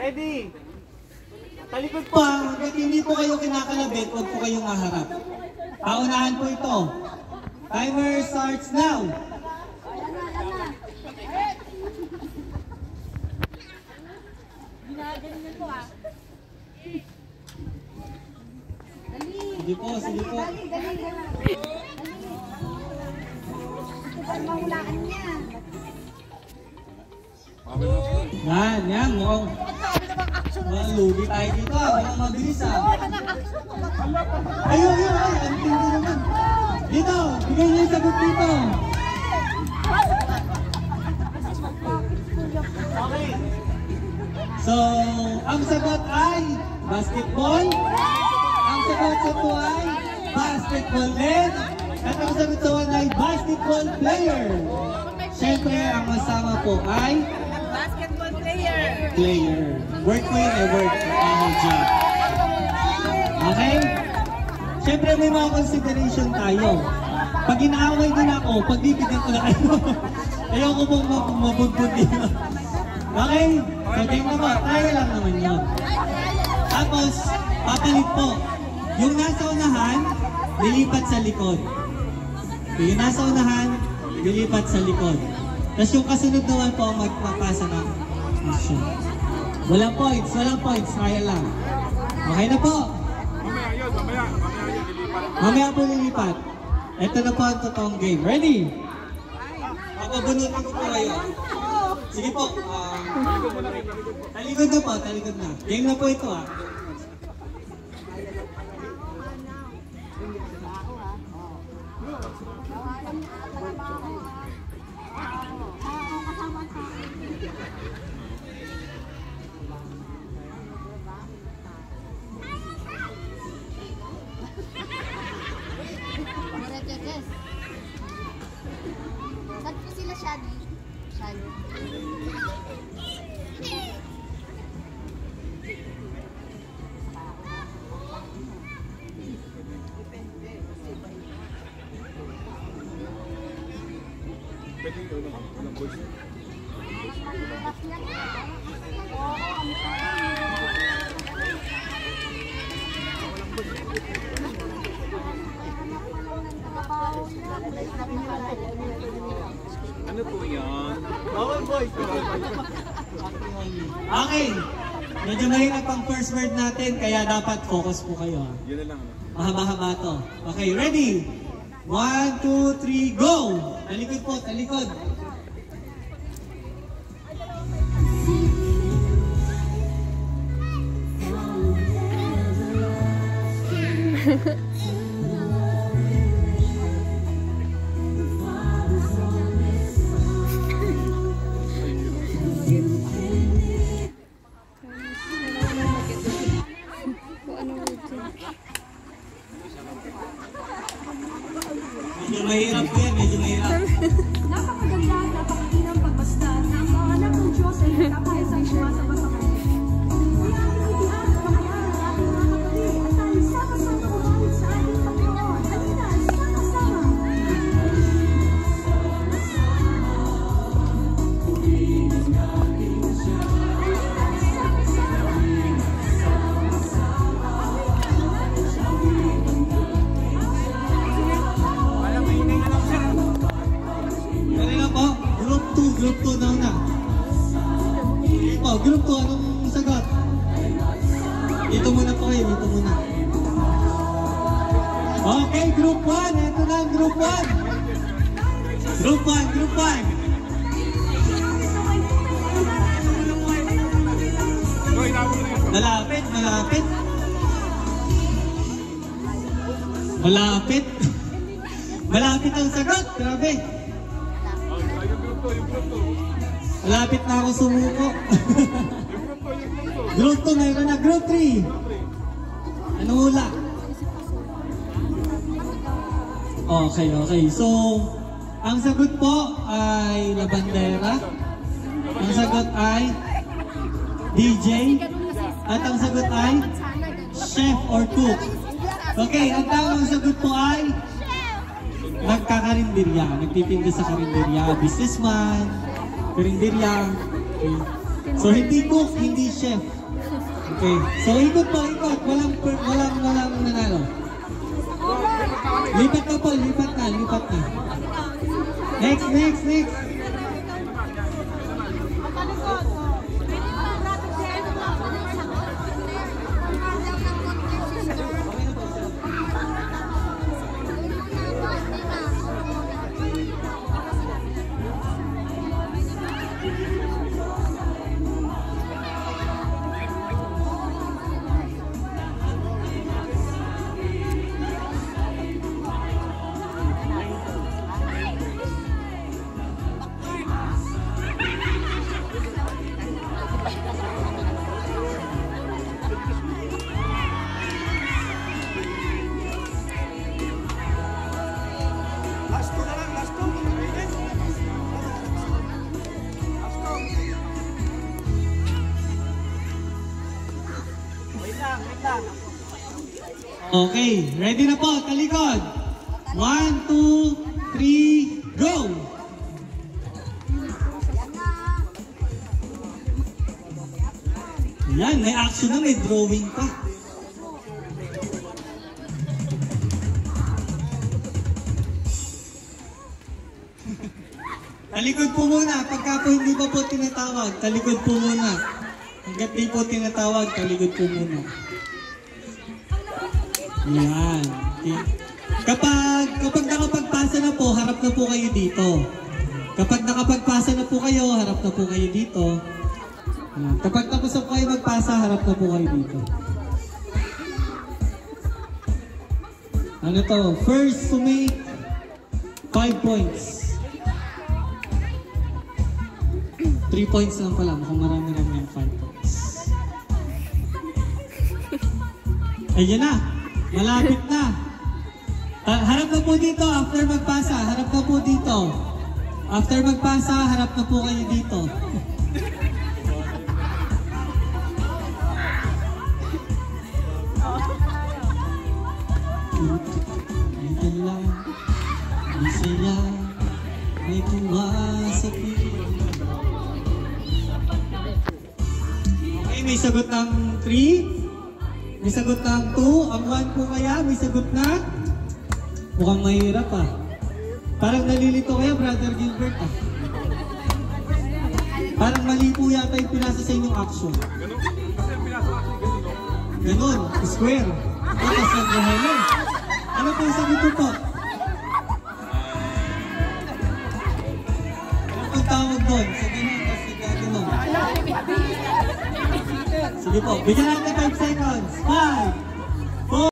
Ready? Talikod po. Hanggang hindi po kayo kinakalabit, huwag po kayong haharap. Paunahan po ito. Timer starts now. Sige po, sige po. Yan, mukhang lugi tayo dito, mukhang mabilis Ayun, ang tindi naman. Dito, bigay niyo yung sagot dito. Okay. So, ang sagot ay basketball. Ang sagot sa ito ay basketball din. At ang sagot sa one ay basketball player. Siyempre, ang masama po ay basketball player. Work ko yun, work. Job. Okay? Siyempre, may mga consideration tayo. Pag inaaway din ako, pagbibigyan ko na kayo. Ayoko pong mabugbog dito. Okay? So, tingnan mo, tayo lang naman yun. Tapos, papalit po. Yung nasa unahan, lilipat sa likod. Yung nasa unahan, lilipat sa likod. Tapos yung kasunod naman po ang magpapasa ng mission. Walang points, kaya lang. Okay na po. Mamaya po lilipat. Ito na po ang totoong game. Ready? Papabunutin ko po kayo. Sige po. Talikod na po, talikod na. Game na po ito Saan po sila, Shadi? Ano po yan? Bawal boys. Okay. Medyo mahirap ang first word natin, kaya dapat focus po kayo. Yun na lang. Mahaba-haba to. Okay, ready? 1, 2, 3, go! Talikod po, talikod. Medyo mahirap po yan, medyo mahirap. Napakaganda at napakakinang pagbasta na ang mga anak ng Diyos ay nagkakaisang sumasabat sa Kanya. Kaya pinitihan at makayahan ang ating mga kapatid at tayo sama-sama kumawit sa ating Panginoon. Halina, sama-sama! Group 2 na una. Group 2, anong sagot? Dito muna po kayo, dito muna. Okay, group 1. Ito na ang group 1. Group 1, group 1. Malapit, malapit. Malapit. Malapit ang sagot, grabe. Malapit na ako sumuko. Group 2 meron na. Group 3. Ano hula? Okay, okay. So, ang sagot po ay labandera. Ang sagot ay DJ. At ang sagot ay chef or cook. Okay, ang tamang sagot po ay nagkakarinderya. Nagtitinda sa karinderya. Businessman. Karinderya. Okay. So, hindi cook, hindi chef. Okay. So, ikot po, ikot. Walang nanalo. Lipat na po, lipat na. Next. Okay, ready na po, talikod. 1, 2, 3, go! Yan, may action na, may drawing pa. Talikod po muna, pagka po hindi pa po tinatawag, talikod po muna. Hanggat di po tinatawag, talikod po muna. Yan. Okay. Kapag nakapagpasa na po, harap na po kayo dito. Kapag nakapagpasa na po kayo, harap na po kayo dito. Yan. Kapag tapos na po kayo magpasa, harap na po kayo dito. Ano to? First to make 5 points. 3 points lang pala. Mukhang marami-rami yung 5 points. Ayan na. Malapit na. Harap na po dito after magpasa. Harap na po dito. After magpasa, harap na po kayo dito. Dito lang. Masaya. May tuwa sa piling. Okay, may sagot ng 3. May sagot ng 2, ang 1 po kaya, may sagot na? Mukhang mahirap ah. Parang nalilito kayo, Brother Gilbert ah. Parang mali po yata yung pinasa sa inyong action. Ganon, square. Tapos ang Helen. Ano po yung sagot po? Ano po tawag doon? Sa ganon, kasi gaganon. Sige po, bigyan natin 5 seconds. 5,